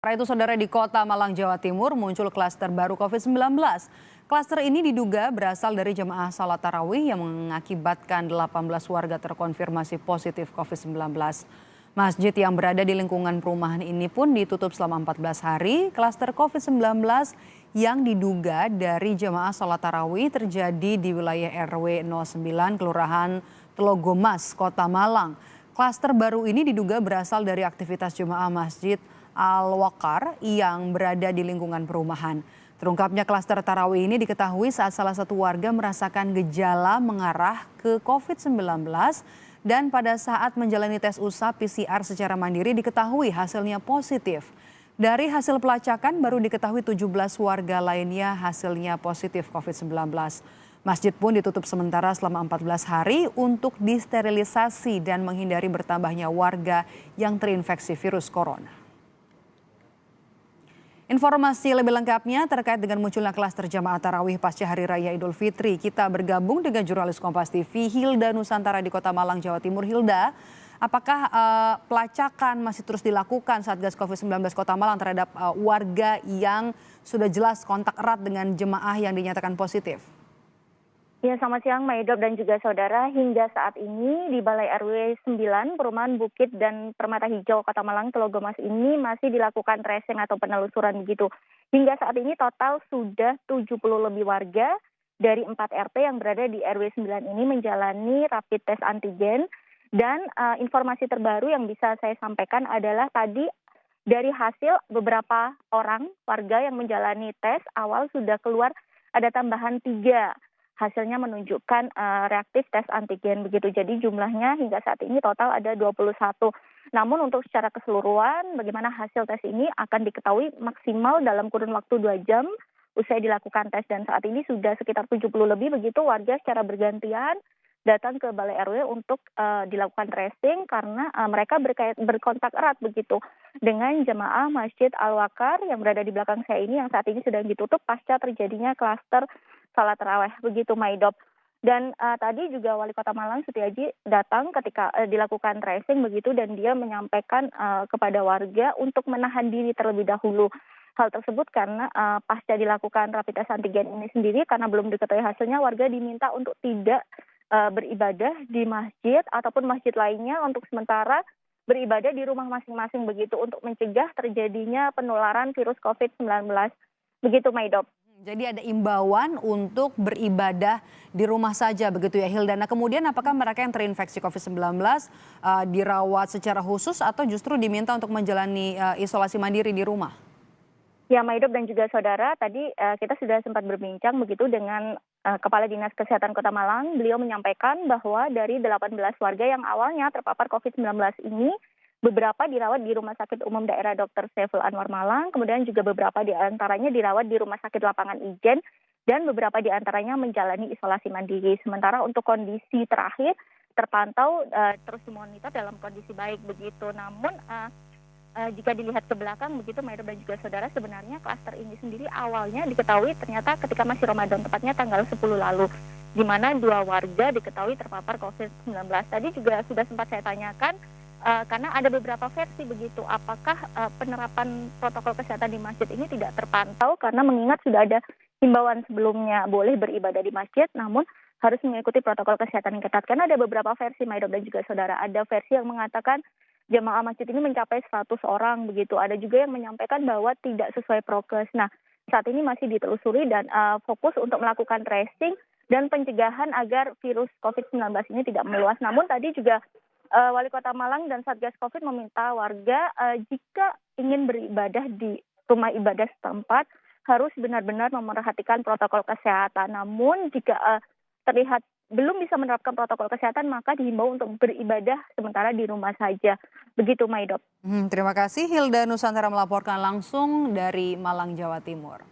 Sementara itu, saudara, di Kota Malang, Jawa Timur muncul klaster baru COVID-19. Klaster ini diduga berasal dari jemaah salat tarawih yang mengakibatkan 18 warga terkonfirmasi positif COVID-19. Masjid yang berada di lingkungan perumahan ini pun ditutup selama 14 hari. Klaster COVID-19 yang diduga dari jemaah salat tarawih terjadi di wilayah RW 09 Kelurahan Telogomas, Kota Malang. Klaster baru ini diduga berasal dari aktivitas jemaah Masjid Al-Waqar yang berada di lingkungan perumahan. Terungkapnya klaster tarawih ini diketahui saat salah satu warga merasakan gejala mengarah ke COVID-19 dan pada saat menjalani tes usap PCR secara mandiri diketahui hasilnya positif. Dari hasil pelacakan baru diketahui 17 warga lainnya hasilnya positif COVID-19. Masjid pun ditutup sementara selama 14 hari untuk disterilisasi dan menghindari bertambahnya warga yang terinfeksi virus corona. Informasi lebih lengkapnya terkait dengan munculnya klaster jamaah tarawih pasca Hari Raya Idul Fitri. Kita bergabung dengan jurnalis Kompas TV Hilda Nusantara di Kota Malang, Jawa Timur. Hilda, apakah pelacakan masih terus dilakukan Satgas COVID-19 Kota Malang terhadap warga yang sudah jelas kontak erat dengan jemaah yang dinyatakan positif? Ya, selamat siang Maidop dan juga saudara. Hingga saat ini di Balai RW 9 Perumahan Bukit dan Permata Hijau Kota Malang Telogomas ini masih dilakukan tracing atau penelusuran begitu. Hingga saat ini total sudah 70 lebih warga dari 4 RT yang berada di RW 9 ini menjalani rapid test antigen. Dan informasi terbaru yang bisa saya sampaikan adalah tadi dari hasil beberapa orang warga yang menjalani tes awal sudah keluar ada tambahan 3. Hasilnya menunjukkan reaktif tes antigen begitu. Jadi jumlahnya hingga saat ini total ada 21. Namun untuk secara keseluruhan bagaimana hasil tes ini akan diketahui maksimal dalam kurun waktu 2 jam usai dilakukan tes. Dan saat ini sudah sekitar 70 lebih begitu warga secara bergantian datang ke Balai RW untuk dilakukan tracing karena mereka berkontak erat begitu dengan jemaah Masjid Al-Waqar yang berada di belakang saya ini yang saat ini sedang ditutup pasca terjadinya klaster salat tarawih begitu Maidop. Dan tadi juga Wali Kota Malang Sutiaji datang ketika dilakukan tracing begitu dan dia menyampaikan kepada warga untuk menahan diri terlebih dahulu. Hal tersebut karena pasca dilakukan rapid test antigen ini sendiri karena belum diketahui hasilnya warga diminta untuk tidak beribadah di masjid ataupun masjid lainnya untuk sementara beribadah di rumah masing-masing begitu untuk mencegah terjadinya penularan virus COVID-19. Begitu Maidop. Jadi ada imbauan untuk beribadah di rumah saja begitu ya Hilda. Nah kemudian apakah mereka yang terinfeksi COVID-19 dirawat secara khusus atau justru diminta untuk menjalani isolasi mandiri di rumah? Ya Maidop dan juga saudara, tadi kita sudah sempat berbincang begitu dengan Kepala Dinas Kesehatan Kota Malang. Beliau menyampaikan bahwa dari 18 warga yang awalnya terpapar COVID-19 ini, beberapa dirawat di Rumah Sakit Umum Daerah Dr. Saiful Anwar Malang, kemudian juga beberapa di antaranya dirawat di Rumah Sakit Lapangan Ijen, dan beberapa di antaranya menjalani isolasi mandiri. Sementara untuk kondisi terakhir terpantau terus dimonitor dalam kondisi baik begitu. Namun jika dilihat ke belakang begitu Maidop dan juga saudara, sebenarnya klaster ini sendiri awalnya diketahui ternyata ketika masih Ramadan, tepatnya tanggal 10 lalu, di mana 2 warga diketahui terpapar COVID-19. Tadi juga sudah sempat saya tanyakan karena ada beberapa versi begitu, apakah penerapan protokol kesehatan di masjid ini tidak terpantau karena mengingat sudah ada himbauan sebelumnya boleh beribadah di masjid namun harus mengikuti protokol kesehatan yang ketat. Karena ada beberapa versi Maidop dan juga saudara, ada versi yang mengatakan jemaah masjid ini mencapai 100 orang begitu, ada juga yang menyampaikan bahwa tidak sesuai prokes. Nah saat ini masih ditelusuri dan fokus untuk melakukan tracing dan pencegahan agar virus COVID-19 ini tidak meluas. Namun tadi juga Wali Kota Malang dan Satgas Covid meminta warga jika ingin beribadah di rumah ibadah setempat harus benar-benar memerhatikan protokol kesehatan. Namun jika terlihat belum bisa menerapkan protokol kesehatan maka dihimbau untuk beribadah sementara di rumah saja. Begitu Maidop. Terima kasih Hilda Nusantara melaporkan langsung dari Malang, Jawa Timur.